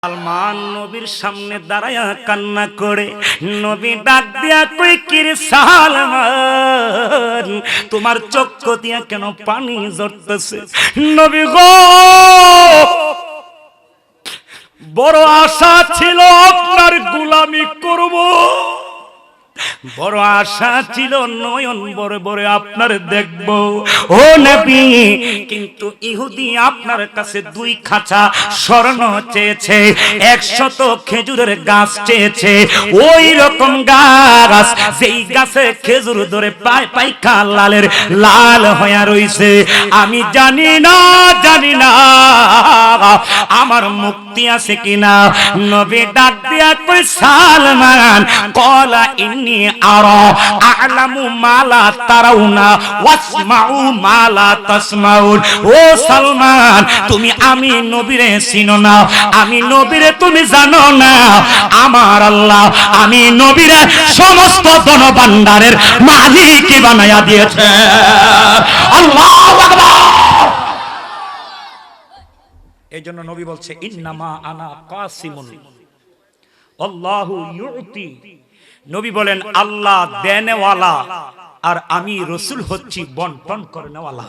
সালমান নবীর সামনে দাঁড়ায়া কান্না করে নবী ডাক দিয়া কই কি রে সালমান, তোমার চক্ষু দিয়া কেন পানি ঝরতেছে? নবী গো, বড় আশা ছিল আপনার গোলামি করব, বড় আশা ছিল নয়ন বড় বড় আপনার দেখব ও নবী, কিন্তু ইহুদি আপনার কাছে 2 খাঁচা স্বর্ণ চেয়েছে, 100 খেজুরের গাছ চেয়েছে, ওই রকম গাছ যেই গাছে খেজুর ধরে পাইকা লালের লাল হয়ে রইছে। আমি জানি না আমার মুক্তি আছে কিনা। নবী ডাক দিয়া কই সালমান, কলা ইন্নী আরা আ'লামু মা লা তারাউনা ওয়াসমাউ মা লা তাসমাউন। ও সালমান, তুমি আমি নবীরে চিনো না, আমি নবীরে তুমি জানো না। আমার আল্লাহ আমি নবীরে সমস্ত ধনভাণ্ডারের মালিক বানায়া দিয়েছে। আল্লাহু আকবার। এই জন্য নবী বলছে ইন্নামা আনা কাসিমুন আল্লাহু ইউতি। নবী বলেন আল্লাহ দেনেওয়ালা আর আমি রাসূল হচ্ছি বন্টন করেনেওয়ালা।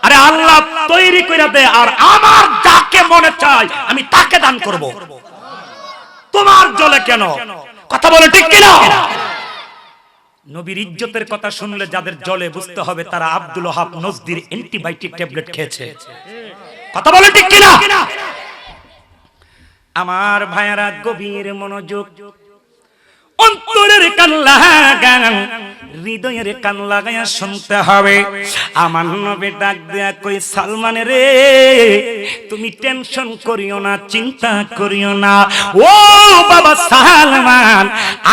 আরে আল্লাহ তৈরি করে দেয় আর আমার যাকে মনে চায় আমি তাকে দান করব। তোমার জলে কেন? কথা বলে ঠিক কিনা? নবীর ইজ্জতের কথা শুনলে যাদের জলে বুঝতে হবে তারা আব্দুল ওহাব নজদির অ্যান্টিবায়োটিক ট্যাবলেট খেয়েছে। কথা বলে ঠিক কিনা? আমার ভাইয়ারা গভীর মনোযোগ, অন্তরের কান লাগান, হৃদয়ের কান লাগায়া শুনতে হবে। আমার নবী ডাক দেয়া কই সালমান রে, তুমি টেনশন করিও না, চিন্তা করিও না। ও বাবা সালমান,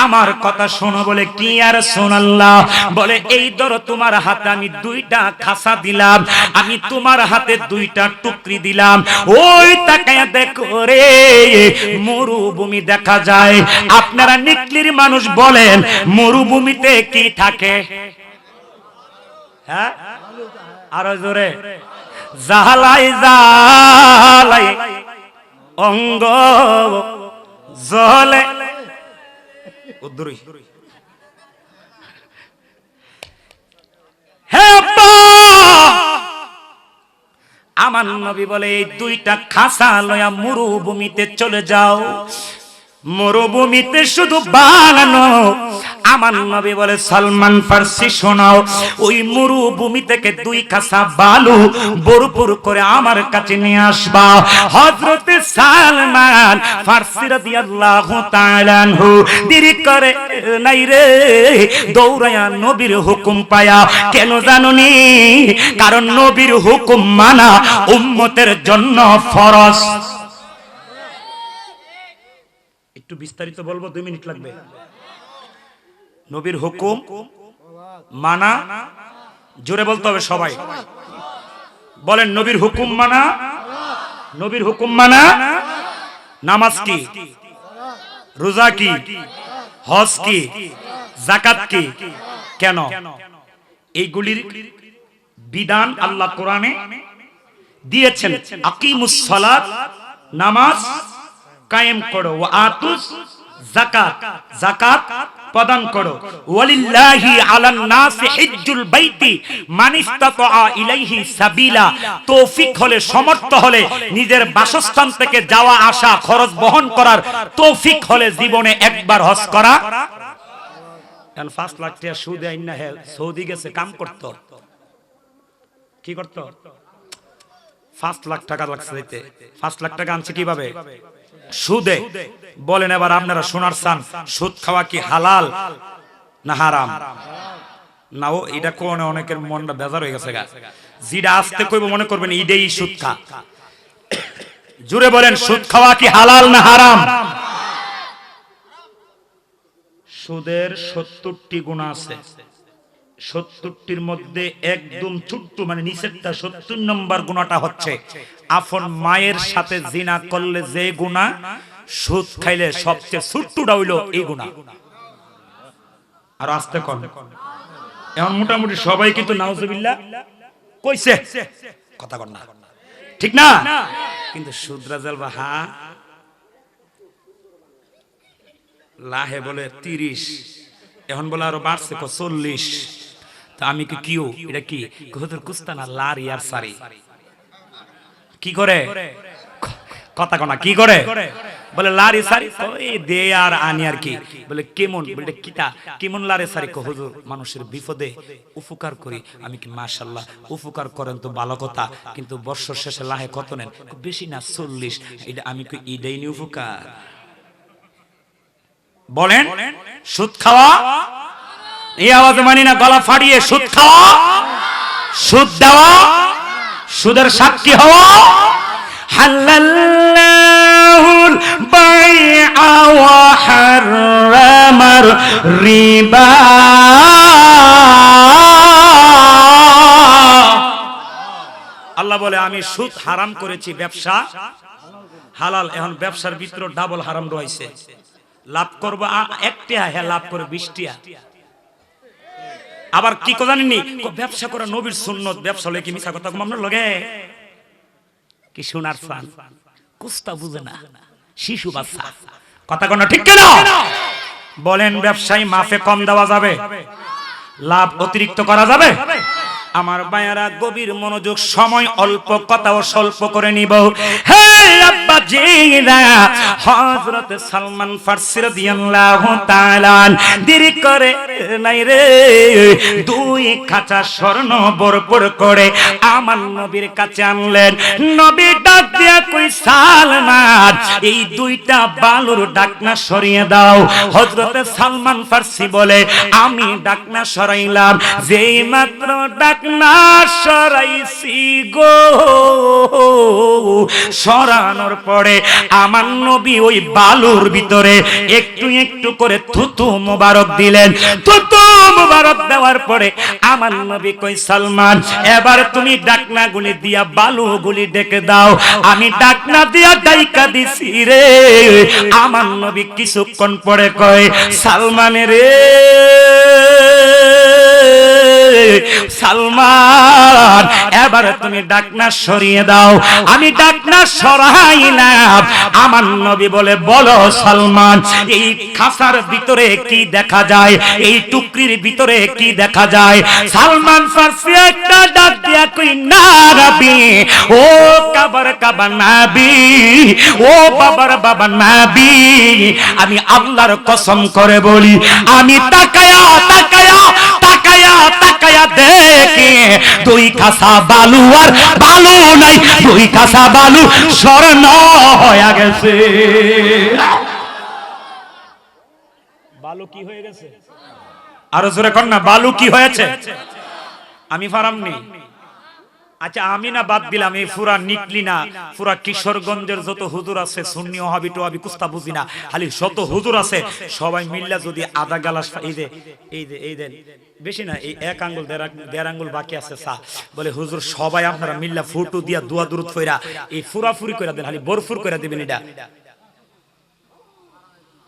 আমার কথা শোনো। বলে কি আর রাসূলুল্লাহ? বলে এই ধরো তোমার হাতে আমি 2টা খাসা দিলাম, আমি তোমার হাতে 2টা টুকরি দিলাম, ওই তাকায়া দেখো রে মরুভূমি দেখা যায়। আপনারা নিকলির মানুষ বলেন মরুভূমিতে কি থাকে? হ্যাঁ, আরো জোরে। জালাই জালাই অঙ্গ জলে উদ্দুরি। হ্যাঁ, আমার নবী বলে এই 2টা খাসা লয়া মরুভূমিতে চলে যাও। মরুভূমিতে শুধু বানানো। আমার নবী বলে সালমান ফার্সি শোনাও, ওই মরুভূমি থেকে 2 খাসা বালু ভরপুর করে আমার কাছে নিয়ে আসবা। হযরত সালমান ফার্সি রাদিয়াল্লাহু তাআলা আনহু দেরি করে নাই রে, দৌড়ায়া নবীর হুকুম পায়া। কেন জানোনি? কারণ নবীর হুকুম মানা উম্মতের জন্য ফরজ। একটু বিস্তারিত বলবো, 2 মিনিট লাগবে। নবীর হুকুম মানা, জোরে বলতে হবে সবাই। বলেন নবীর হুকুম মানা। নবীর হুকুম মানা। নামাজ কি? রোজা কি? হজ কি? যাকাত কি? কেন? এইগুলির বিধান আল্লাহ কোরআনে দিয়েছেন। আকিমুস সালাত, নামাজ কায়েম করো, ওয়া আতুস যাকাত, যাকাত প্রদান করো। ওয়ালিল্লাহি আলান নাসি হিজ্জুল বাইতি মান ইসতাতা ইলাইহি সাবিলা। তৌফিক হলে, সমর্থ হলে, নিজের বাসস্থান থেকে যাওয়া আসা খরচ বহন করার তৌফিক হলে জীবনে একবার হজ করা। কারণ 5 লাখ টাকা সুদে আইনা সৌদি গেছে কাম করত। কি করত? 5 লাখ টাকা লাগছে দিতে। 5 লাখ টাকা আনছে কিভাবে? সুদে। বলেন এবার আপনারা শোনার চান, সুদ খাওয়া কি হালাল না হারাম? না, ও এটা কোন অনেকের মনটা বেজার হয়ে গেছে। যেটা আসতে কইব মনে করবেন ইডেই সুদ খা। জুড়ে বলেন সুদ খাওয়া কি হালাল না হারাম? সুদের 70টি গুনাহ আছে। 70টির মধ্যে একদম ছোট্ট মানে নিষেধটা 70 নম্বর গুনাহটা হচ্ছে আপন মায়ের সাথে জিনা করলে যে গুনাহ, সুদ খাইলে সবচেয়ে ছোট্টটা হইলো এই গুনাহ। আর আস্তে কোন এখন মোটামুটি সবাই কিন্তু নাউজুবিল্লাহ কইছে, কথা কর না, ঠিক না? কিন্তু সুদ রাজাল বা হা লাহে বলে 30, এখন বলে আরো বাড়ছে 40। তা আমি কি কিউ এটা কি হুজুর কুস্তানা লার ইয়ার সারি কি করে কথা কোনা কি করে বলে লারি সারি এই দে আর আনি আর কি বলে কেমন বলে কিটা কেমন লারে সারি কো হুজুর মানুষের বিপদে উপকার করি আমি কি মাশাআল্লাহ উপকার করেন তো ভালো কথা কিন্তু বর্ষ শেষে লাহে কত নেন বেশি না 40 এটা আমি কি ইডাই নি উপকার বলেন সুদ খাওয়া এই আওয়াজে মানি না গলা ফাড়িয়ে সুদ খাওয়া সুদ দেওয়া সুদের সাক্ষী হওয়া হালাল্লাহুল বাইআ ওয়া হারামার রিবা আল্লাহ বলে আমি সুদ হারাম করেছি ব্যবসা হালাল এখন ব্যবসার ভিতর ডাবল হারাম রয়েছে লাভ করব 1 টাকা হ্যাঁ লাভ করে 20 টাকা আবার কি কো জানেননি ব্যবসা করা নবীর সুন্নাত ব্যবসা হলে কি মিছা কথা কম আপনার লগে কি শোনার ফান কুস্তা বুঝে না শিশু বাচ্চা কথা কোন ঠিক কেন বলেন ব্যবসায়ী মাফে কম দেওয়া যাবে লাভ অতিরিক্ত করা যাবে আমার ভাইয়ারা গভীর মনোযোগ সময় অল্প কথাও স্বল্প করে নিব হে আব্বা জিরা হযরত সালমান ফারসি রাদিয়াল্লাহু তাআলা দেরি করে নাই রে 2 খাঁচা স্বর্ণ বরপুর করে আমার নবীর কাছে আনলেন নবী ডাক দিয়া কই সালমান এই 2টা বালুর ঢাকনা সরিয়ে দাও হযরত সালমান ফারসি বলে আমি ঢাকনা সরাইলাম যেই মাত্র না সরাইছি গো সরানোর পরে আমার নবী ওই বালুর ভিতরে একটু একটু করে থুতু মোবারক দিলেন থুতু মোবারক দেওয়ার পরে আমার নবী কই সালমান এবার তুমি ডাকনা গুলি দিয়া বালু গুলি ডেকে দাও আমি ডাকনা দিয়া ডাইকা দিছি রে আমার নবী কিছুক্ষণ পরে কয় সালমান রে সালমান এবার তুমি ডাকনা সরিয়ে দাও আমি ডাকনা সরাইলাম আমার নবী বলে বলো সালমান এই খাসার ভিতরে কি দেখা যায় এই টুকরির ভিতরে কি দেখা যায় সালমান ফারসি একটা ডাক দিয়া কই না নবী ও কবর কবর নবী ও বাবার বাবা নবী আমি আল্লাহর কসম করে বলি আমি তাকায়া তাকায়া তাকায়া তাকায়া দেখি 2 খাসা বালু আর বালু নাই 2 খাসা বালু স্বর্ণ হয়ে গেছে বালু কি হয়ে গেছে আরো জোরে কর না বালু কি হয়েছে আমি ফারামনি আচ্ছা আমি না বাদ দিলাম এই পুরা নিকলি না পুরা কিশোরগঞ্জের যত হুজুর আছে সুন্নি ওয়াহাবি টোয়াবি কুস্তা বুঝি না খালি শত হুজুর আছে সবাই মিল্লা যদি আধা গ্লাস এই দেন বেশি না এই 1 আঙ্গুল 1.5 আঙ্গুল বাকি আছে সা বলে হুজুর সবাই আপনারা মিল্লা ফুটু দিয়া দোয়া দুরুদ কইরা এই ফুরাফুরি কইরা দেন খালি বরফুর কইরা দিবেন এটা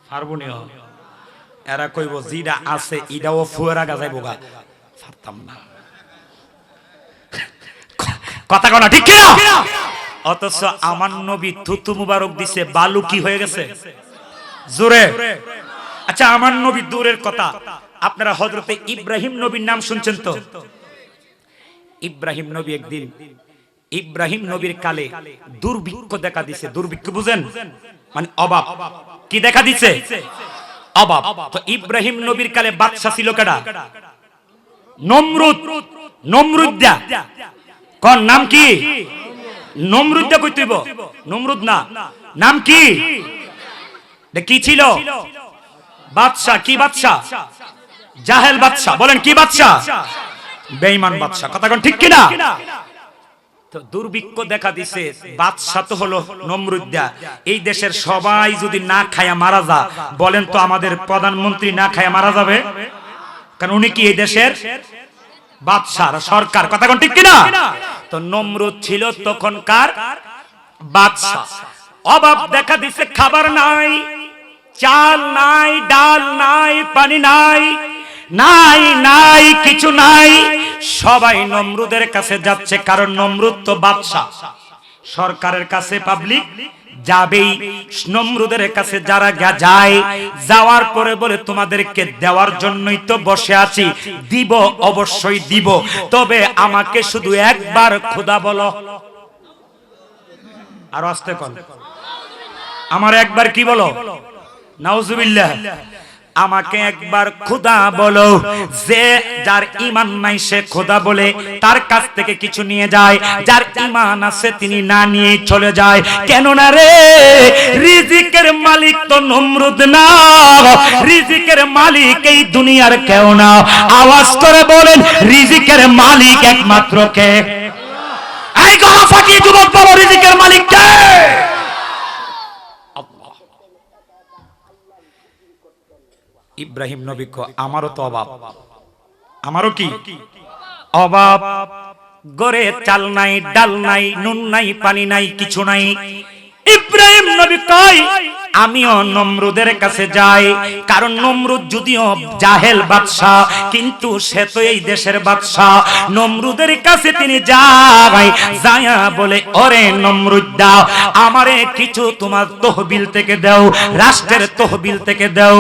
পারবনিও এরা কইব জিডা আছে ইডাও ফুয়ারা গাজাইবো গা পারতাম না কথা কোনা ঠিক কি না অথচ আমার নবী থুতু মুবারক দিছে বালু কি হয়ে গেছে জোরে আচ্ছা আমার নবী দূরের কথা আপনারা হযরতে ইব্রাহিম নবীর নাম শুনছেন তো ইব্রাহিম নবী একদিন ইব্রাহিম নবীর কালে দুর্ভিক্ষ দেখা দিছে দুর্ভিক্ষ বুঝেন মানে অভাব কি দেখা দিছে অভাব তো ইব্রাহিম নবীর কালে বাদশা ছিল কেডা নমরুদ নমরুদা কোন নাম কি নমরুদা কইতেইব নমরুদ না নাম কি কি ছিল বাদশা কি বাদশা জাহেল বাদশা বলেন কি বাদশা বেঈমান বাদশা কথা কোন ঠিক কি না তো দুর্ভিক্ষ দেখা দিছে বাদশা তো হলো নমরুদা এই দেশের সবাই যদি না খায়া মারা যা বলেন তো আমাদের প্রধানমন্ত্রী না খায়া মারা যাবে কারণ উনি কি এই দেশের বাদশার সরকার কথা কোন ঠিক কি না তো নমরুদ ছিল তখনকার বাদশা অভাব দেখা দিছে খাবার নাই চাল নাই ডাল নাই পানি নাই নাই নাই কিছু নাই সবাই নমরুদের কাছে যাচ্ছে কারণ নমরুদ তো বাদশা সরকারের কাছে পাবলিক যাবেই। নমরুদের কাছে যারা যায়, যাওয়ার পরে বলে তোমাদেরকে দেওয়ার জন্যই তো বসে আছি, দিব অবশ্যই দিব, তবে আমাকে শুধু একবার খোদা বলো। আর আস্তে কর, আমার একবার কি বলো? নাউজুবিল্লাহ। আমাকে একবার খোদা বলো। যে যার ঈমান নাই সে খোদা বলে তার কাছ থেকে কিছু নিয়ে যায়, যার ঈমান আছে তিনি না নিয়ে চলে যায়। কেন না রে, রিজিকের মালিক তো নমরুদ না, রিজিকের মালিক এই দুনিয়ার কেউ না। আওয়াজ করে বলেন রিজিকের মালিক একমাত্র কে? এই গলা ফাটিয়ে যুবক বলো রিজিকের মালিক কে? ইব্রাহিম নবী কো আমারও তো অভাব, আমারও কি অভাব, গরে চাল নাই, ডাল নাই, নুন নাই, পানি নাই, কিছু নাই। ইব্রাহিম নবী কয় আমিও নমরুদের কাছে যাই, কারণ নমরুদ যদিও জাহেল বাদশা, কিন্তু সে তো এই দেশের বাদশা। নমরুদের কাছে তিনি যায়, যায়া বলে ওরে নমরুদ দাও আমারে কিছু তোমার তহবিল থেকে দাও, রাষ্ট্রের তহবিল থেকে দাও।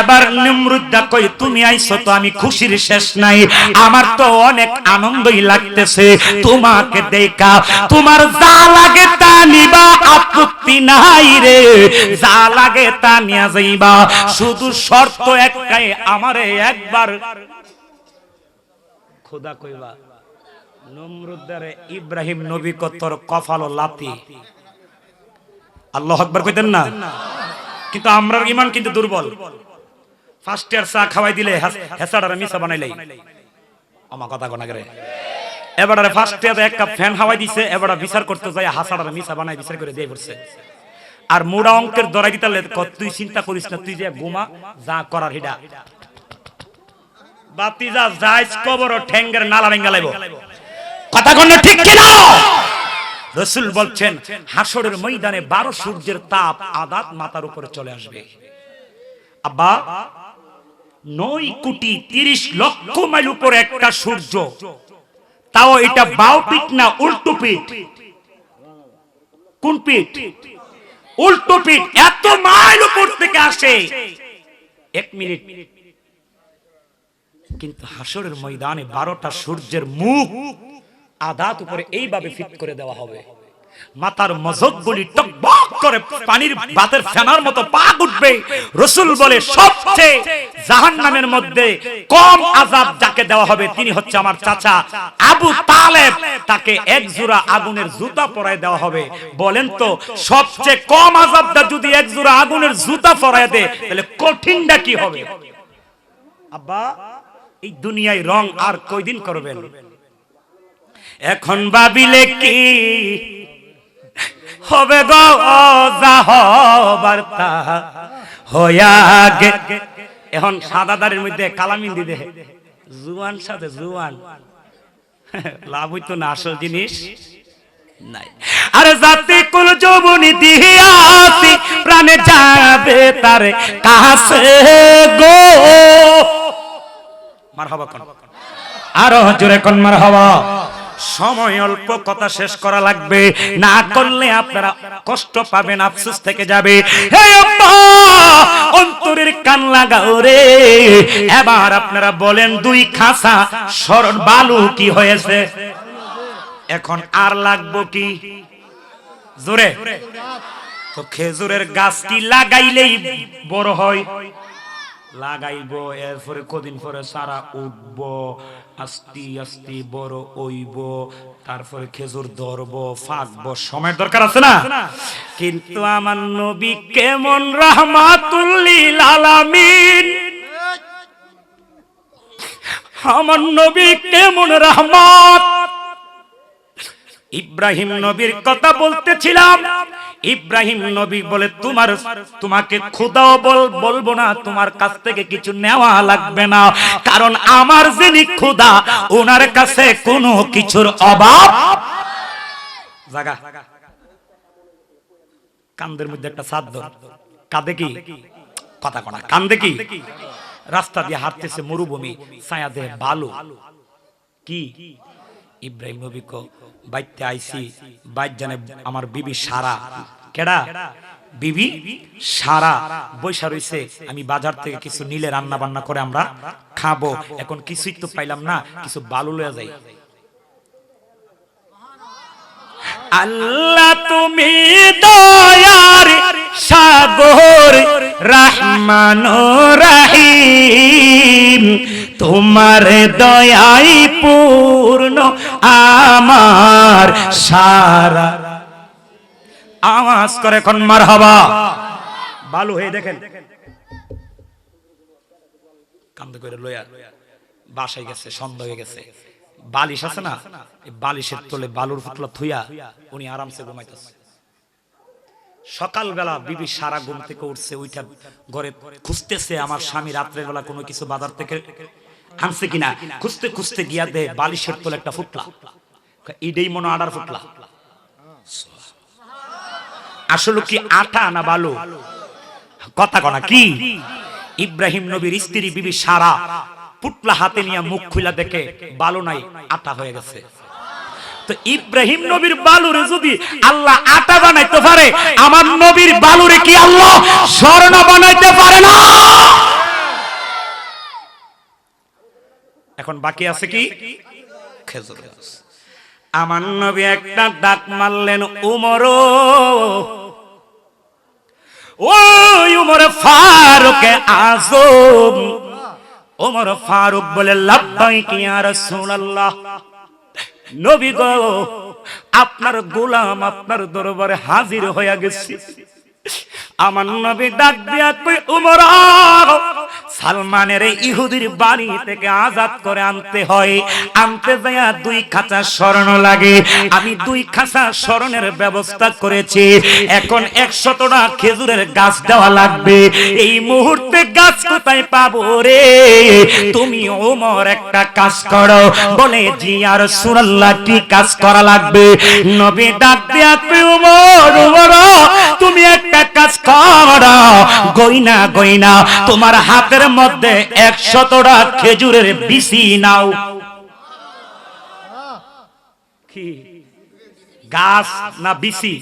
এবার নমরুদ দা কই তুমি আইছো তো আমি খুশির শেষ নাই, আমার তো অনেক আনন্দই লাগতেছে তোমাকে দেখা, তোমার যা লাগে তা নিবা, আপত্তি নাই রে, যা লাগে তা নিয়া যাইবা, শুধু শর্ত একটাই আমারে একবার খোদা কইবা। নমরুদারে ইব্রাহিম নবী কতর কফালো লাতি, আল্লাহু আকবার কইতেন না? কিন্তু আমরার ঈমান কিন্তু দুর্বল। ফার্স্ট ইয়ার চা খাওয়াই দিলে হেসাডারে মিছা বানাইলাই আমার কথা কোনা করে। এবারে ফার্স্ট ইয়ার এক কাপ ফ্যান হাওয়াই দিছে, এবারে বিচার করতে যায় হাসাডারে মিছা বানাই বিচার করে দিয়ে পড়ছে। আর মুড়া অঙ্কের দরাই দিতালে তুই চিন্তা করিস না, তুই যে গোমা যা করার হিডা বাতি যা যাইস কবর ঠ্যাঙ্গের নালা ভেঙ্গা লাইব। কথা কোন ঠিক কি না? রাসূল বলছেন হাসরের ময়দানে 12 সূর্যের তাপ আদাত মাথার উপরে চলে আসবে। আব্বা 9 কোটি 30 লক্ষ মাইল উপরে একটা সূর্য, তাও এটা বাউ পিঠ না উল্টো পিঠ। কোন পিঠ? উল্টো পিঠ। এত মাইল উপর থেকে আসে 1 মিনিট, কিন্তু হাসরের ময়দানে 12টা সূর্যের মুখ আদাত উপরে এইভাবে ফিট করে দেওয়া হবে, মাথার মজকগুলি টকবক করে পানির বাতের ফেনার মতো পাক উঠবে। রাসূল বলে সবচেয়ে জাহান্নামের মধ্যে কম আযাব যাকে দেওয়া হবে তিনি হচ্ছে আমার চাচা আবু তালেব, তাকে এক জোড়া আগুনের জুতা পরায় দেওয়া হবে। বলেন তো সবচেয়ে কম আযাবটা যদি এক জোড়া আগুনের জুতা পরায় দেয় তাহলে কঠিনটা কি হবে? আব্বা এই দুনিয়ায় রং আর কয়দিন করবেন? এখন ভাবিলে কি হবে গো যা হবার তা হইয়া গে। এখন সাদা দাড়ির মধ্যে কালামিন দিদে জুয়ান সাথে জুয়ান লাভ হইতো না, আসল জিনিস নাই। আরে জাতি কুল যৌবনী দিয়াছি প্রাণে যাবে তার কাছে গো। মারহাবা কোন আরো জোরে কোন মারহাবা। সময় অল্প, কথা শেষ করা লাগবে, না করলে আপনারা কষ্ট পাবেন, আফসোস থেকে যাবে। হে আব্বা অন্তরের কান লাগাও রে। এবার আপনারা বলেন 2 খাসা সরল বালু কি হয়েছে? এখন আর লাগবো কি? জোরে তো খেজুরের গাছ কি লাগাইলেই বড় হয়? লাগাইবো, এরপরে কদিন পরে সারা উঠবো, আস্তে আস্তে বড় হইব, তারপরে খেজুর ধরবো, ফাঁকবো, সময়ের দরকার আছে না? কিন্তু আমার নবী কেমন রাহমাতুল লিল আলামিন, আমার নবী কেমন রহমত। ইব্রাহিম নবীর কথা বলতেছিলাম। ইব্রাহিম নবী বলে তোমাকে খোদাও বলবো না, তোমার কাছ থেকে কিছু নেওয়া লাগবে না, কারণ আমার যিনি খোদা ওনার কাছে কোনো কিছুর অভাব জায়গা। কান্দের মধ্যে একটা সাদ কাঁদে কি কথা কনা, কান্দে কি? রাস্তা দিয়ে হাঁটতেছে মরুভূমি, ছায়া দেহে বালু কি? ইব্রাহিম নবী কো বাইতে আইছি, বাইত জানে আমার বিবি সারা কেডা? বিবি সারা বৈশা রইছে, আমি বাজার থেকে কিছু নিলে রান্না বান্না করে আমরা খাবো। এখন কিছুই তো পাইলাম না, কিছু বালু লয়ে যাই। আল্লাহ তুমি দয়ার সাগর রহমান রহিম, তোমার দয়াই পূর্ণ আমার সারা। আওয়াজ করে এখন মারহাবা। বালু হয়ে দেখেন কান্দে করে লইয়া বাসায় গেছে, সন্ধ্যা হয়ে গেছে। বালিশ আছে না, এই বালিশের তলে বালুর ফুটলা থুইয়া উনি আরামসে ঘুমাইতেছে। সকালবেলা বিবি সারা ঘুম থেকে উঠছে, উইঠা ঘরে খুঁজতেছে আমার স্বামী রাত্রের বেলা কোনো কিছু বাজার থেকে আনছে কিনা। খুঁজতে খুঁজতে গিয়া দে বালিশের তলে একটা ফুটলা, ইডেই মনে আডার ফুটলা। আসলে কি আটা না বালু? কথা কনা কি? ইব্রাহিম নবীর স্ত্রী বিবি সারা পুটলা হাতে নিয়ে মুখ খুলা দেখে বালু নাই, আটা হয়ে গেছে। তো ইব্রাহিম নবীর বালুরে যদি আল্লাহ আটা বানাইতে পারে, আমার নবীর বালুরে কি আল্লাহ স্বর্ণ বানাইতে পারে না? এখন বাকি আছে কি? খেজুর গাছ। আমার নবী একটা ডাক মারলেন, উমর, ওই উমর ফারুক আজম। ওমর ফারুক বলে, লাব্বাইক ইয়া রাসূলুল্লাহ। নবী গো, আপনার গোলাম আপনার দরবারে হাজির হয়ে গেছে। আমার নবী ডাক দিয়া কই, উমর, সালমানের ইহুদির বাড়ি থেকে আজাদ করে আনতে হয়। আনতে যায়া 2 খাঁচা স্বর্ণ লাগে। আমি 2 খাঁচা স্বর্ণের ব্যবস্থা করেছি। এখন 100টা খেজুরের গাছ দেওয়া লাগবে। এই মুহূর্তে গাছ কোথায় পাবো রে? তুমি ওমর একটা কাজ করো। বলে, জি ইয়া রাসূলুল্লাহ, কি কাজ করা লাগবে? নবী ডাক দিয়া কই, উমর, উমর, তুমি একটা কাজ করো। গয়না গয়না তোমার হাতের মধ্যে 100টা খেজুরের বিচি নাও। কি গাছ না বিচি?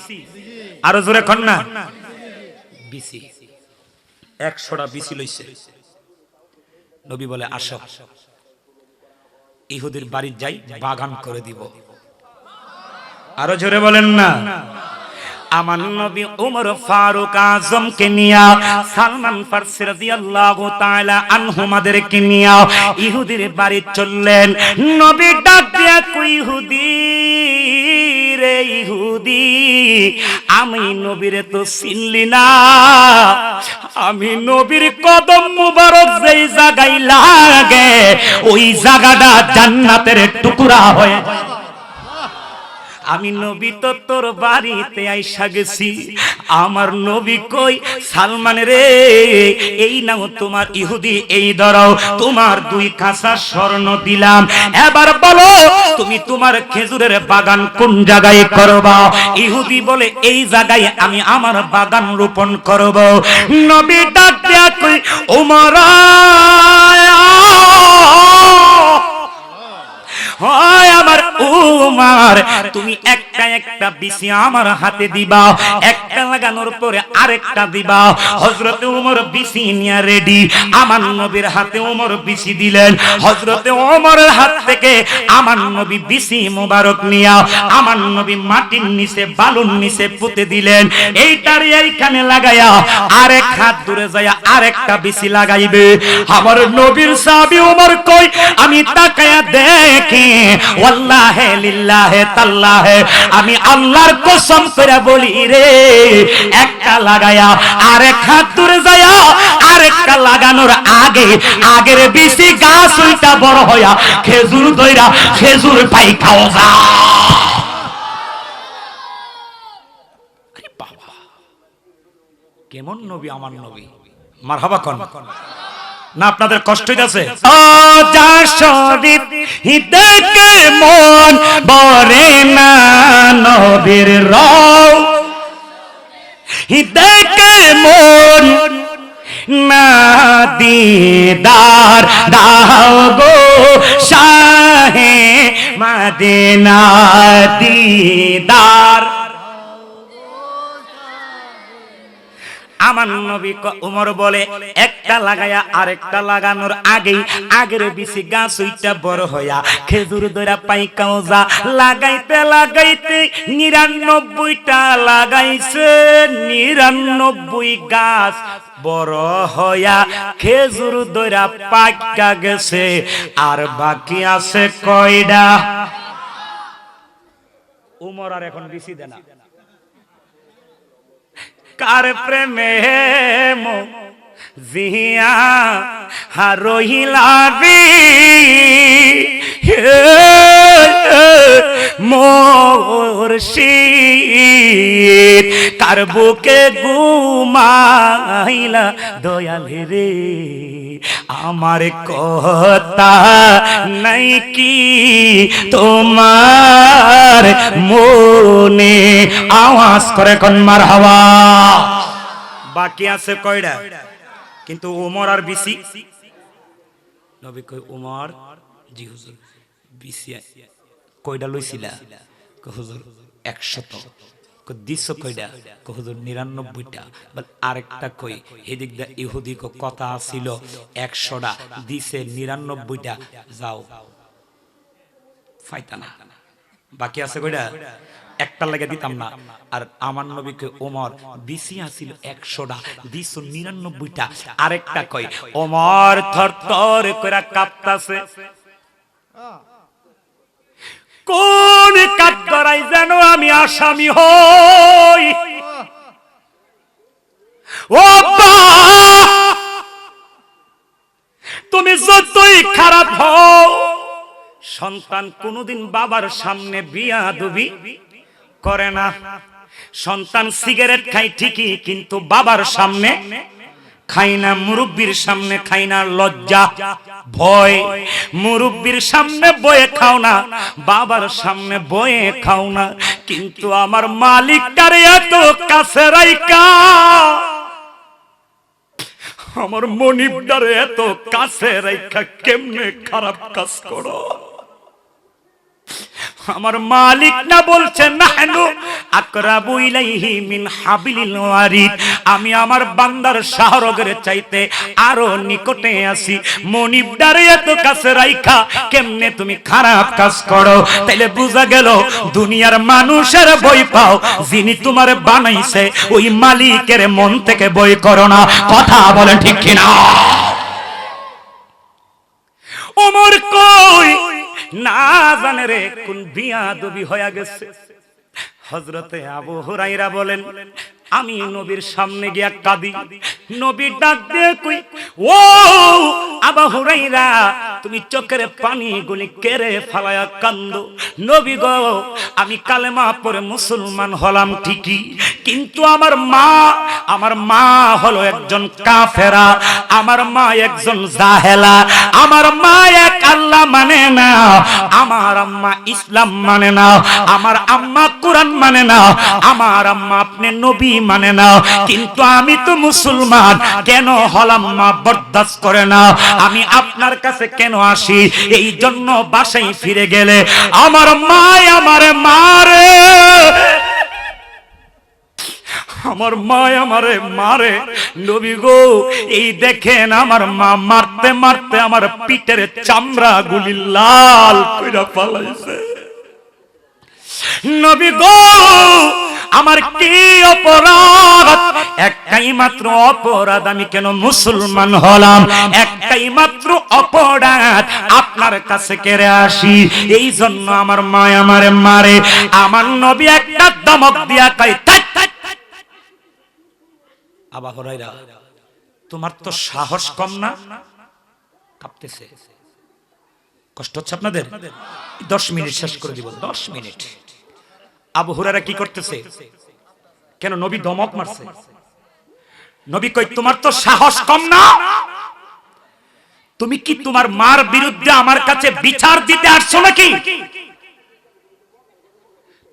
আরো জোরে কন না। বিচি। 100টা বিচি লইছে। নবী বলে, আসো, ইহুদির বাড়ি যাই, বাগান করে দিব। আরো জোরে বলেন না। আমার নবী উমর ফারুক আজমকে নিয়া, সালমান ফারসি রাদিয়াল্লাহু তাআলা আনহুমাদেরকে নিয়া ইহুদির বাড়ি চললেন। নবী ডাক দিয়া কই, ইহুদি রে ইহুদি, আমি নবীরে তো চিনলি না। আমি নবীর কদম মুবারক যেই জায়গায় লাগে, ওই জায়গাটা জান্নাতের টুকরা হয়ে যায়। আমি নবী তো তোর বাড়িতে আইসা গেছি। আমার নবী কই, সালমান রে, এই নাও তোমার ইহুদি, এই ধরো তোমার 2 খাঁচা স্বর্ণ দিলাম। এবার বলো, তুমি তোমার খেজুরের বাগান কোন জায়গায় করবা? ইহুদি বলে, এই জায়গায় আমি আমার বাগান রোপণ করব। নবী ডাক দিয়া কই, ওমর, হয় আমার উমর, তুমি একটা একটা বিচি আমার হাতে দিবা। একটা লাগানোর পরে আরেকটা দিবা। হযরতে উমর বিচি নিয়ে রেডি। আমার নবীর হাতে উমর বিচি দিলেন। হযরতে উমরের হাত থেকে আমার নবী বিচি মোবারক নিয়া আমার নবী মাটির নিচে, বালুর নিচে পুঁতে দিলেন। এইটারই এইখানে লাগায়া আরেক হাত দূরে যায় আরেকটা বিচি লাগাইবে। আমার নবীর সাহাবী উমর কই, আমি তাকায়া দেখি, ওয়াল্লাহি লিল্লাহি তাল্লাহি, আমি আল্লাহর কসম করে বলি রে, একটা লাগায়া আরেক হাত দূরে যায় আরেকটা লাগানোর আগে আগের বিচি গাছ ওইটা বড় হইয়া খেজুর দইরা খেজুর পাই খাওয়া যা। আরে বাবা, কেমন নবী আমার নবী! মারহাবা কোন না, আপনাদের কষ্ট হইতাছে? ও যা শরীফ দেখে মন বরে না, নবীর রও দেখে মন না, দিদার দাও গো শাহে মদিনা, দিদার আমার নবী উমর বলে একটা লাগায়া আরেকটা লাগানোর আগেই আগের বিসি গাছ উইটা বড় হইয়া খেজুর দইরা পাইকাও যা লাগাইতে লাগাইতে 99টা লাগাইছে 99 গাছ বড় হইয়া খেজুর দইরা পাইকা গেছে আর বাকি আছে কয়টা? উমর আর এখন বিসি দেনা কার প্রেমে জিয়া রহিলাবি মুর্শিদ কার বুকে ঘুমাইলা দয়াল রে আমার কথা নাই কি তোমার মনে? আওয়াজ করে কোন মারহাবা। বাকি আছে কয়টা? কিন্তু ওমর আর বিসি নবী কই ওমর জি হুজুর বিসি কয়টা লইছিলা? হুজুর 100। দিছো কয়টা? হুজুর 99টা। বল আরেকটা কই? এদিক দা ইহুদি কথা ছিল 100টা দিছে 99টা যাও ফাইতা না। বাকি আছে কয়টা? একটা লাগে দিতাম না। আর আমার নবীকে ওমর বিসি আছিল 100টা দিছো 99টা। আরেকটা কই? ওমর থরথর কইরা কাঁপতাছে। কোন কাঠগড়াই যেন আমি আসামি হই। ও তুমি যতই খারাপ হও সন্তান কোনদিন বাবার সামনে বিয়াদবি করে না। সন্তান সিগারেট খায় ঠিকই কিন্তু বাবার সামনে খাই না, মুরব্বির সামনে খাই না, লজ্জা ভয়। মুরব্বির সামনে বয়ে খাও না, বাবার সামনে বয়ে খাও না। কিন্তু আমার মালিকটারে এত কাছে রাইকা, আমার মনিবটারে এত কাছে রাইকা কেমনে খারাপ কাজ করো? আমার মালিক না বলছেন নাহনু আকরাবু ইলাইহি মিন হাবিলিল ওয়ারিদ, আমি আমার বান্দার শাহরগের চাইতে আরো নিকটে আছি। মনিবদারে এত কাছে রাইখা কেমনে তুমি খারাপ কাজ করো? তাইলে বুঝা গেল দুনিয়ার মানুষের ভয় পাও, যিনি তোমার বানাইছে ওই মালিকের মন থেকে ভয় করো না। কথা বলেন ঠিক কিনা? ওমর কই না জানে রে কোন বিয়াদবি হয়ে গেছে। হযরতে আবু হুরায়রা বলেন আমি নবীর সামনে গিয়া কাঁদি। নবী ডাক দিয়ে কই ও আবু হুরায়রা তুমি চোখের পানি গুলি কেড়ে ফালায়া কান্দো। নবী গো আমি কালেমা পড়ে মুসলমান হলাম ঠিকই, কিন্তু আমার মা হলো একজন কাফেরা, আমার মা একজন জাহেলা, আমার মা এক আল্লাহ মানে না, আমার আম্মা ইসলাম মানে না, আমার আম্মা কোরআন মানে না, আমার আম্মা আপনি নবী মানে না। কিন্তু আমি তো মুসলমান, কেন হলাম মা বরদাস্ত করে না? আমি আপনার কাছে কেন আসি? এই জন্য বাসায় ফিরে গেলে আমার মা আমারে মারে, আমার মা আমারে মারে। নবী গো এই দেখেন আমার মা মারতে মারতে আমার পিঠের চামড়া গুলি লাল কইরা পালাইছে। নবী গো আমার কি অপরাধ? একটাই মাত্র অপরাধ, আমি কেন মুসলমান হলাম? একটাই মাত্র অপরাধ, আপনার কাছে কেড়ে আসি, এই জন্য আমার মা আমারে মারে। আমার নবী একটা ধমক দিয়া কয় আবু হুরায়রা তোমার তো সাহস কম না? কাঁপতেছে। কষ্ট হচ্ছে আপনাদের? 10 মিনিট শেষ করে দিব, 10 মিনিট। আবু হুরায়রা কি করতেছে? কেন নবী ধমক মারছে। নবী কই তোমার তো সাহস কম না? তুমি কি তোমার মার বিরুদ্ধে আমার কাছে বিচার দিতে আসছো নাকি?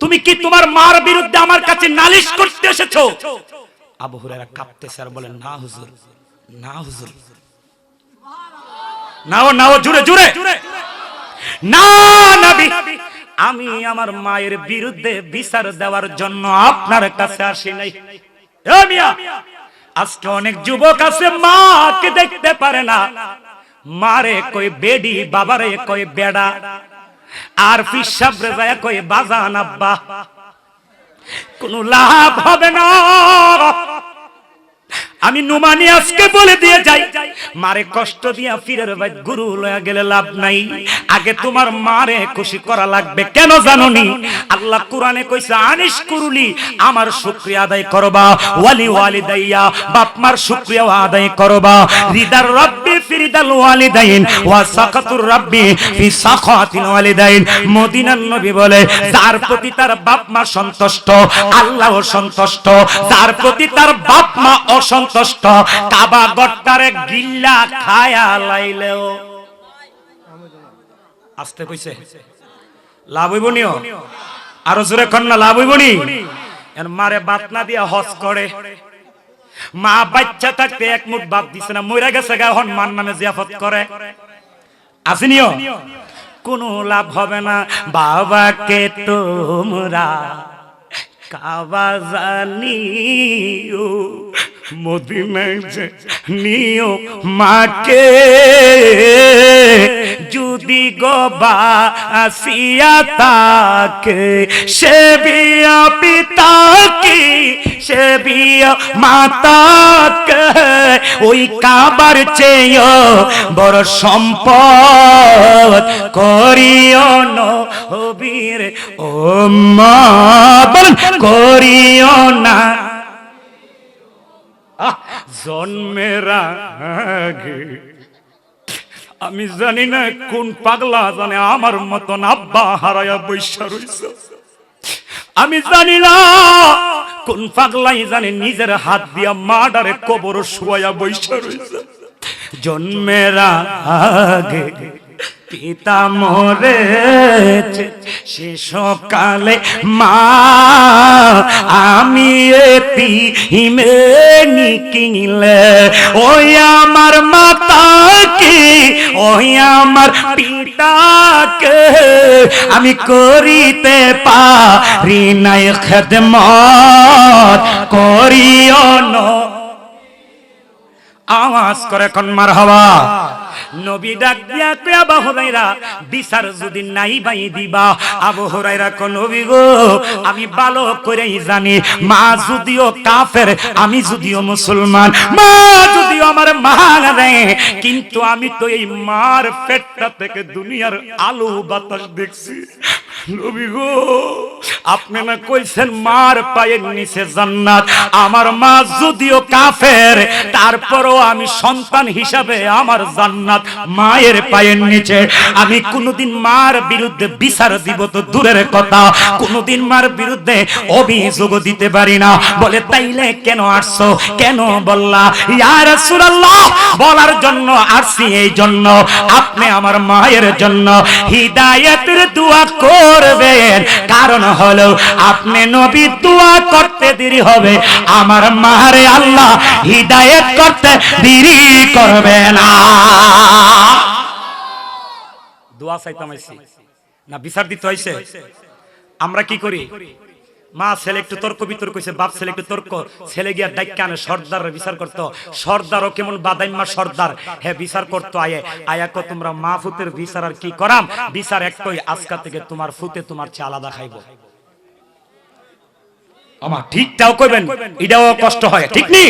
তুমি কি তোমার মার বিরুদ্ধে আমার কাছে নালিশ করতে এসেছো? আবু হুরায়রা কাঁপতেছে আর বলেন না হুজুর, না হুজুর, নাও জুড়ে জুড়ে না নবী, আমি আমার মায়ের বিরুদ্ধে বিচার দেওয়ার জন্য আপনার কাছে আসি নাই। এ মিয়া আজকে অনেক যুবক আছে মাকে দেখতে পারে না, মারে কই বেডি, বাবারে কই বেডা, আর পিসাব রে যায় কই বাজান আব্বা। কোনো লাভ হবে না। আমি নুমানি আজকে বলে দিয়ে যাই, মারে কষ্ট দিয়া ফিরের বাইত গুরু লয়া গেলে লাভ নাই। আগে তোমার মারে খুশি করা লাগবে। কেন জানোনি? আল্লাহ কোরআনে কইছে আনিশ কুরুলি, আমার শুকরিয়া আদায় করবা, ওয়ালি ওয়ালিদাইয়া, বাপ মার শুকরিয়া আদায় করবা। রিদার রাব্বি ফিরিদাল ওয়ালিদাইন ওয়া সাকাতুর রাব্বি ফি সাকাতিল ওয়ালিদাইন। মদিনার নবী বলে যার প্রতি তার বাপ মা সন্তুষ্ট, আল্লাহও সন্তুষ্ট। যার প্রতি তার বাপ মা অসন্তুষ্ট, কাবা গট্টারে গিল্লা খায়া লাইলেও। আস্তে কইছে লাভ হইব নিও, আরো জোরে কন্যা লাভ হইব নি। এর মারে বাত না দিয়া হজ করে, মা বাচ্চা থাকতে এক মুঠ বাপ দিছে না, মইরা গেছে গা, এখন মার নামে জিয়াফত করে। আসেনিও, কোনো লাভ হবে না। বাবাকে তোমরা কাবা জানিও, মদিনায় নিও মাকে, যদি গোবা আসিয়া তাকে, সে বিয়া পিতা কি, সে বিয়া মাতা কে, ওই কাবার চেয়ে বড় সম্পদ করিও নবীর উম্মত, করিও না। জন্মের আগে আমি জানি না কোন পাগলা জানে আমার মতন আব্বা হারায়া বৈশা রইছে। আমি জানি না কোন পাগলাই জানে নিজের হাত দিয়া মাডারে কবর শুয়ায়া বৈশা রইছে। জন্মের আগে পিতা মরেছে, সে সকালে মা আমি এতিমে নিকিলে, ওই আমার মাতাকে, ওই আমার পিতাকে আমি করিতে পারি নাই খেদমত, করিও না। আওয়াজ করে কোন মারহাবা। নবী ডাক দিয়া কই আবু হুরায়রা, বিচার যদি নাই বাই দিবা। আবু হুরায়রা কো নবী গো, আমি ভালো করেই জানি মা যদিও কাফের, আমি যদিও মুসলমান, মা যদিও আমার মা রে, কিন্তু আমি তো এই মার পেটটা থেকে দুনিয়ার আলো বাতাস দেখছি। নবী গো, আপনি না কইছেন মার পায়ের নিচে জান্নাত। আমার মা যদিও কাফের, তারপরও আমি সন্তান হিসাবে আমার জান্নাত মায়ের পায়ের নিচে। আমি কোনদিন মার বিরুদ্ধে বিচার দিব তো দূরের কথা, কোনদিন মার বিরুদ্ধে অভিযোগ দিতে পারি না। বলে তাইলে কেন আসছো, কেন বললা? ইয়া রাসূলুল্লাহ, বলার জন্য আসছি এই জন্য, আপনি আমার মায়ের জন্য হিদায়াতের দোয়া করবেন। কারণ হলো আপনি নবী দোয়া করতে দেরি হবে, আমার মারে আল্লাহ হিদায়াত করতে দেরি করবে না। দোয়া চাইতাম আইছি না, বিচার দিতে হইছে। আমরা কি করি? মা ছেলে একটু তর্ক বিতর্ক কইছে, বাপ ছেলে একটু তর্ক, ছেলে গিয়া ডাইকা আনে সর্দার বিচার করতো। সর্দারও কেমন বাদাইম্মা সর্দার, হ্যাঁ বিচার করতো। আয়া কো তোমরা মা ফুতের বিচার আর কি করাম, বিচার একটাই, আজকা থেকে তোমার ফুতে তোমার চেয়ে আলাদা খাইব। আমার ঠিকটাও কইবেন, এটাও কষ্ট হয়, ঠিক নি?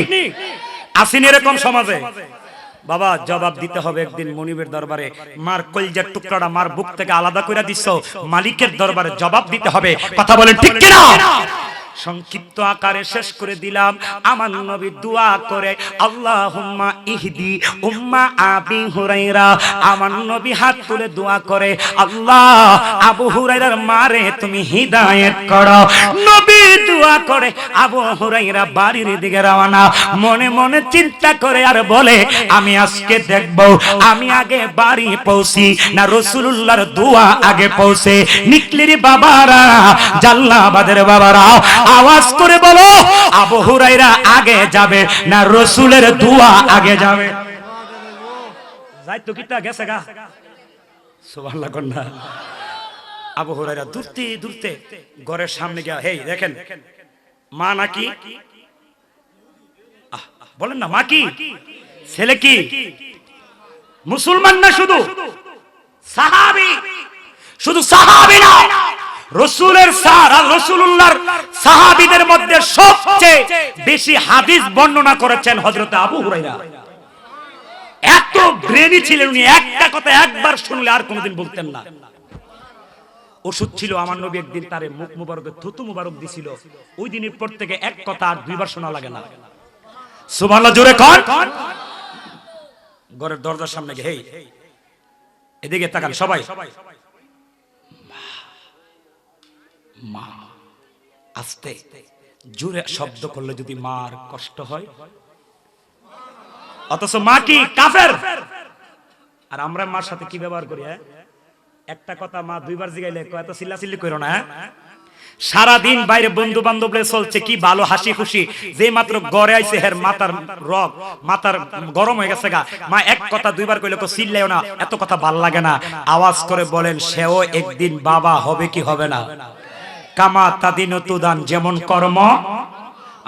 আসেন এরকম সমাজে। বাবা জবাব দিতে হবে একদিন মনিবের দরবারে। মার কলজার টুকরাটা মার বুক থেকে আলাদা করে দিছো, মালিকের দরবারে জবাব দিতে হবে। কথা বলেন ঠিক কি না? সংক্ষিপ্ত আকারে শেষ করে দিলাম। আমার নবী দোয়া করে, আল্লাহুম্মা ইহদি উম্মা আবি হুরায়রা। আমার নবী হাত তুলে দোয়া করে, আল্লাহ আবু হুরায়রার মারে তুমি হিদায়াত করো। নবী দোয়া করে, আবু হুরায়রা বাড়ির দিকে রওনা। মনে মনে চিন্তা করে আর বলে, আমি আজকে দেখব আমি আগে বাড়ি পৌঁছি না রাসূলুল্লাহর দোয়া আগে পৌঁছে। নিকলির বাবারা, জাল্লাবাদের বাবারা, আওয়াজ করে বলো, আবু হুরায়রা আগে যাবে না রাসূলের দোয়া আগে যাবে? যাই তো কিটা গেছে গা, সুবহানাল্লাহ কন্যা। আবু হুরায়রা দূরতে দূরতে ঘরের সামনে গিয়া, হেই দেখেন মা নাকি বলেন না, মা কি? ছেলে কি? মুসলমান না শুধু সাহাবী, শুধু সাহাবী না, রাসূলের রাসূলুল্লাহর সাহাবীদের মধ্যে সবচেয়ে বেশি হাদিস বর্ণনা করেছেন হযরত আবু হুরায়রা। এত ব্রেনি ছিলেন উনি, একটা কথা একবার শুনলে আর কোনোদিন বলতেন না। ওষুধ ছিল, আমার নবী একদিন তারে মুখ মুবারকে থুতু মুবারক দিছিল, ওই দিনের পর থেকে এক কথা আর দুইবার শোনা লাগে না। সুবহানাল্লাহ, জোরে কোন। ঘরের দরজার সামনে গিয়ে, হেই এদিকে তাকান সবাই, মা। আস্তে জোরে শব্দ করলে যদি মার কষ্ট হয়, অথচ মা কি কাফের। আর আমরা মার সাথে কি ব্যবহার করি? একটা কথা মা দুইবার জিগাইলে এত চিল্লাচিল্লি করো না। সারা দিন বাইরে বন্ধু বান্ধবরা চলছে, কি ভালো হাসি খুশি, যে মাত্র ঘরে আইছে হের মাথার মাথার গরম হয়ে গেছে গা। মা এক কথা দুইবার কইলে তো চিল্লাইও না, এত কথা ভাল লাগে না। আওয়াজ করে বলেন, সেও একদিন বাবা হবে কি হবে না? কামা তাদিন তুদান, যেমন কর্ম।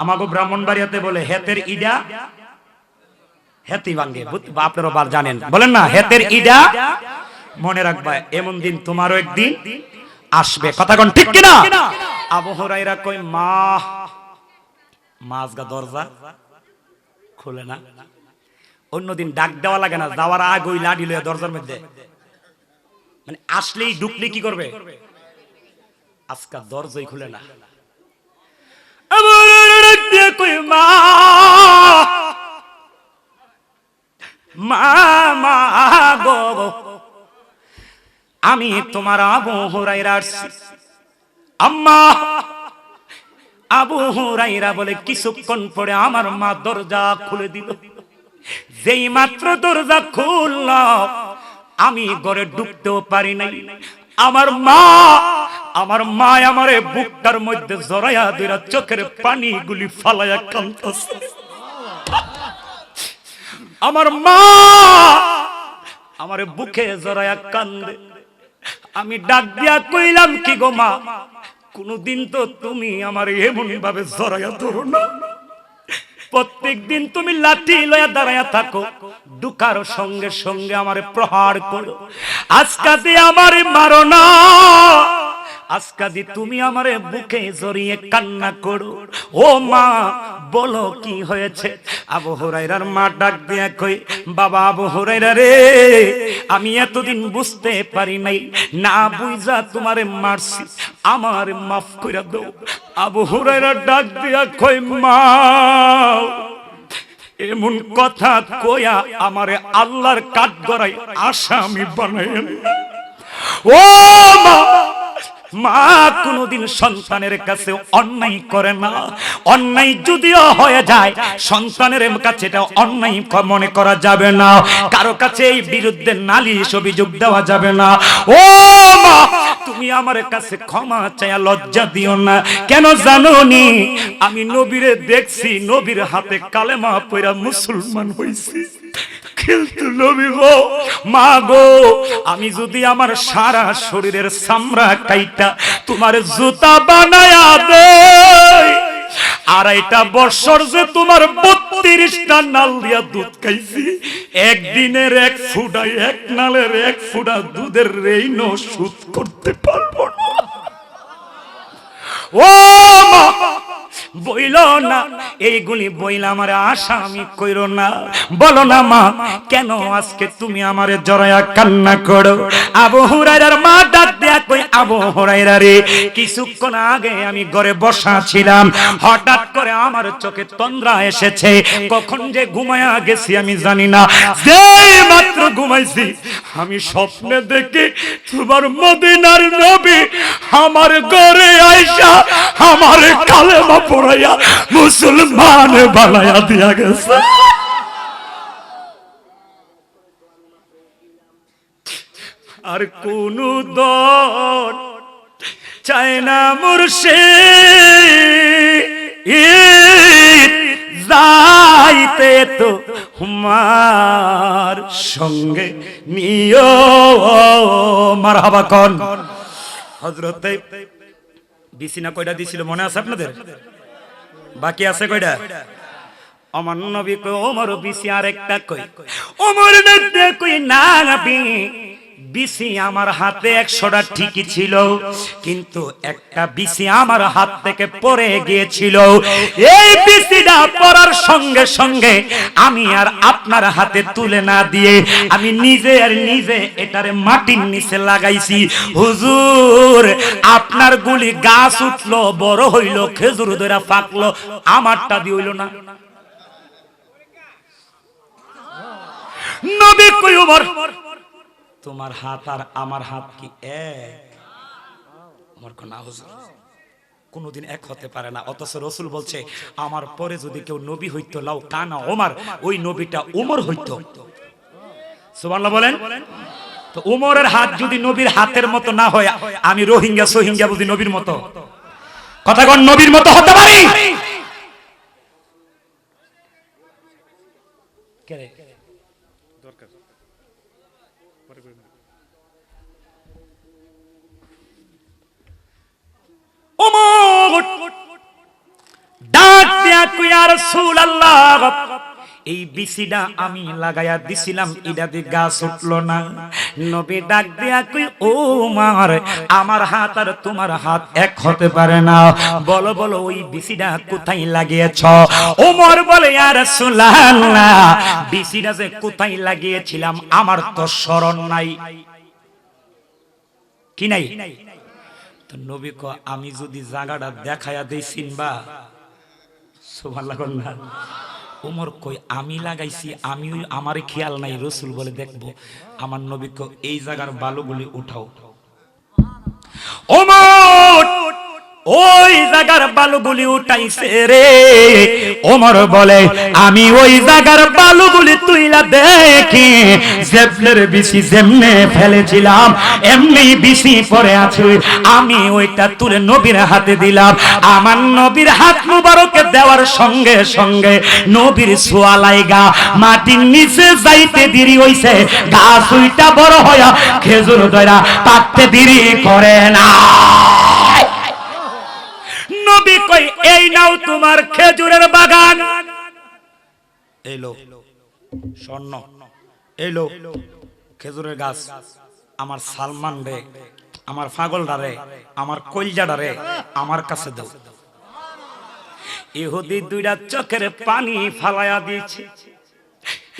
আমাগো ব্রাহ্মণবাড়িয়াতে বলে হেতের ইডা হেতি ভাঙ্গে, আপনারা বার জানেন, বলেন না হেতের ইডা। মনে রাখবা, এমন দিন তোমারও একদিন আসবে। কথা কোন ঠিক কিনা? আবু হুরায়রা কই, মা মাঝগা দরজা খুলে না। অন্যদিন ডাক দেওয়া লাগে না, যাওয়ার আগে ওই লাঠি লইয়া দরজার মধ্যে, মানে আসলেই ঢুকলে কি করবে? আজকা দরজাই খুলে না। আবু হুরায়রা ডাক দিয়ে কই, মা মা গো, আমি তোমার আবু হুরায়রা। আম্মা। আবু হুরায়রা বলে, কিছুক্ষণ পরে আমার মা দরজা খুলে দিল। যেই মাত্র দরজা খুলল, আমি ঘরে ঢুকতেও পারি নাই। আমার মা আমারে বুকটার মধ্যে জড়াইয়া দিরা, চোখের পানিগুলি ফালাইয়া কাঁদতেছে। আমার মা আমারে বুকে জড়াইয়া কান্দে। আমি ডাক দিয়া কইলাম, কি গো মা, কোনদিন তো তুমি আমার এমন ভাবে জড়াইয়া ধরো না। প্রত্যেক দিন তুমি লাঠি লইয়া দাঁড়াইয়া থাকো, ঢুকার সঙ্গে সঙ্গে আমারে প্রহার করো। আজকা দিয়ে আমারে মারো না, আজকা দিয়ে তুমি আমারে বুকে জড়িয়ে কান্না করো। ও মা, বলো কি হয়েছে? আবু হুরায়রার মা ডাক দিয়া কই, বাবা আবু হুরায়রা রে, আমি এতদিন বুঝতে পারি নাই, না বুঝা তোমারে মারছি, আমার মাফ কইরা দাও। আবু হুরায়রা ডাক দিয়া কই, মা এমন কথা কইয়া আমারে আল্লাহর কাঠগড়ায় আসামি বানায়েন। ও মা, মা কোনদিন সন্তানের কাছে অন্যায় করে না। অন্যায় যদিও হয়ে যায়, সন্তানের কাছে এটা অন্যায় মনে করা যাবে না। কারো কাছে এই বিরুদ্ধে নালিশ অভিযোগ দেওয়া যাবে না। ও মা, তুমি আমার কাছে ক্ষমা চাইয়া লজ্জা দিও না। কেন জানোনি? আমি নবীরে দেখছি, নবীর হাতে কালেমা পড়া মুসলমান হইছি। কিন্তু নবী গো, মা গো, আমি যদি আমার সারা শরীরের চামড়া কাইটা তোমার জুতা বানায়া দেই, 2.5 বছর যে তোমার 32টা নাল দিয়া দুধ খাইছি, একদিনের 1 ফুটা, 1 নালের 1 ফুটা দুধের ঋণ শোধ করতে পারবো না। ও মা, বইল না এইগুলি, বইলা আমার আসামি কইরো না। বলো না মা, কেন আজকে তুমি আমারে জড়ায়া কান্না করো? আবু হুরায়রার মা ডাক দেয়া কই, আবু হুরায়রা রে, কিছুক্ষণ আগে আমি ঘরে বসা ছিলাম, হঠাৎ করে আমার চোখে তন্দ্রা এসেছে। কখন যে ঘুমায়া গেছি আমি জানি না। যেই মাত্র ঘুমাইছি, আমি স্বপ্নে দেখি তোমার মদিনার নবী আমার ঘরে আইসা আমার কালেমা পড়াইয়া মুসলমান বানাইয়া দিয়া গেছে। আর কোন দল চায় না মুর্শিদ যাইতে, তো হুমার সঙ্গে নিও। মারহাবা কোন। হযরতে বিছিনা কয়টা দিছিল মনে আছে আপনাদের? বাকি আছে কয়টা? আমার নবী কই ওমর বিসি আরেকটা কই ওমর দেখতে কই না নবী বিসি আমার হাতে 100টা ঠিকই ছিল কিন্তু একটা বিসি আমার হাত থেকে পড়ে গিয়েছিল এই বিসিটা পড়ার সঙ্গে সঙ্গে আমি আর আপনার হাতে তুলে না দিয়ে আমি নিজে এটারে মাটির নিচে লাগাইছি হুজুর আপনার গুলি গাছ উঠলো বড় হইল খেজুর ধরে পাকলো আমারটা দিয়ে হইল না নবী কই ওমর তোমার হাত আর আমার হাত কি এক আমার কোনা হুজুর কোনদিন এক হতে পারে না অথচ রাসূল বলছে আমার পরে যদি কেউ নবী হইতো লাউ কানা ওমর ওই নবীটা ওমর হইতো সুবহানাল্লাহ বলেন তো ওমরের হাত যদি নবীর হাতের মতো না হয় আমি রোহিঙ্গা সোহিঙ্গা বুঝি নবীর মতো কথা কোন নবীর মতো হতে পারি কেরে দরকার ওমর ডাক দিয়া কই ইয়া রাসূলুল্লাহ এই বিসিটা আমি লাগায়া দিছিলাম এটা দিয়ে গাছ উঠলো না নবী ডাক দিয়া কই ওমর আমার হাত আর তোমার হাত এক হতে পারে না বলো বলো ওই বিসিটা কোথায় লাগিয়েছ ওমর বলে ইয়া রাসূলুল্লাহ বিসিটা যে কোথায় লাগিয়েছিলাম আমার তো স্মরণ নাই কি নাই তো নবী কো আমি যদি জায়গাটা দেখায়া দেই চিনবা সুবহানাল্লাহ না ওমর কই আমি লাগাইছি আমি আমারে খেয়াল নাই রাসূল বলে দেখবো আমার নবী কো এই জায়গার বালুগুলি উঠাও ওমর ওই জায়গার বালুগুলি উঠাইছে রে ওমর বলে আমি ওই জায়গার বালুগুলি তুইলা দেখি জেবলের বিসি যেমনে ফেলেছিলাম এমনি বিসি পড়ে আছে আমি ওইটা তুলে নবীর হাতে দিলাম আমার নবীর হাত মুবারকে দেওয়ার সঙ্গে সঙ্গে নবীর ছোঁয়া লাগা মাটির নিচে যাইতে দেরি হইছে গাছ ওইটা বড় হয়া খেজুর ধরা পাকতে দেরি করে না নবী কই এই নাও তোমার খেজুরের বাগান এলো স্বর্ণ এলো খেজুরের গাছ আমার সালমান রে আমার পাগলটা রে আমার কলজাটা রে আমার কাছে দাও ইহুদি দুইটা চোখের পানি ফালায়া দিয়েছে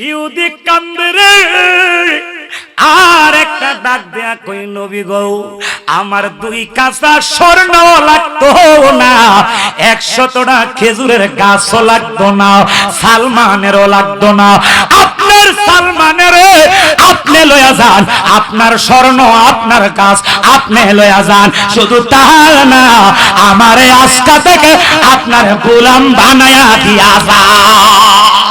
ইহুদি কান্দে রে আর একটা ডাক দেয়া কই নবী গো আমার দুই কাঁচা স্বর্ণ লাগতো না 100টা খেজুরের গাছও লাগতো না সালমানেরও লাগতো না আপনার সালমানের আপনি লয়া যান আপনার স্বর্ণ আপনার গাছ আপনি লয়া যান শুধু তাই না আমারে আজকা থেকে আপনার গোলাম বানায়া দিয়া যান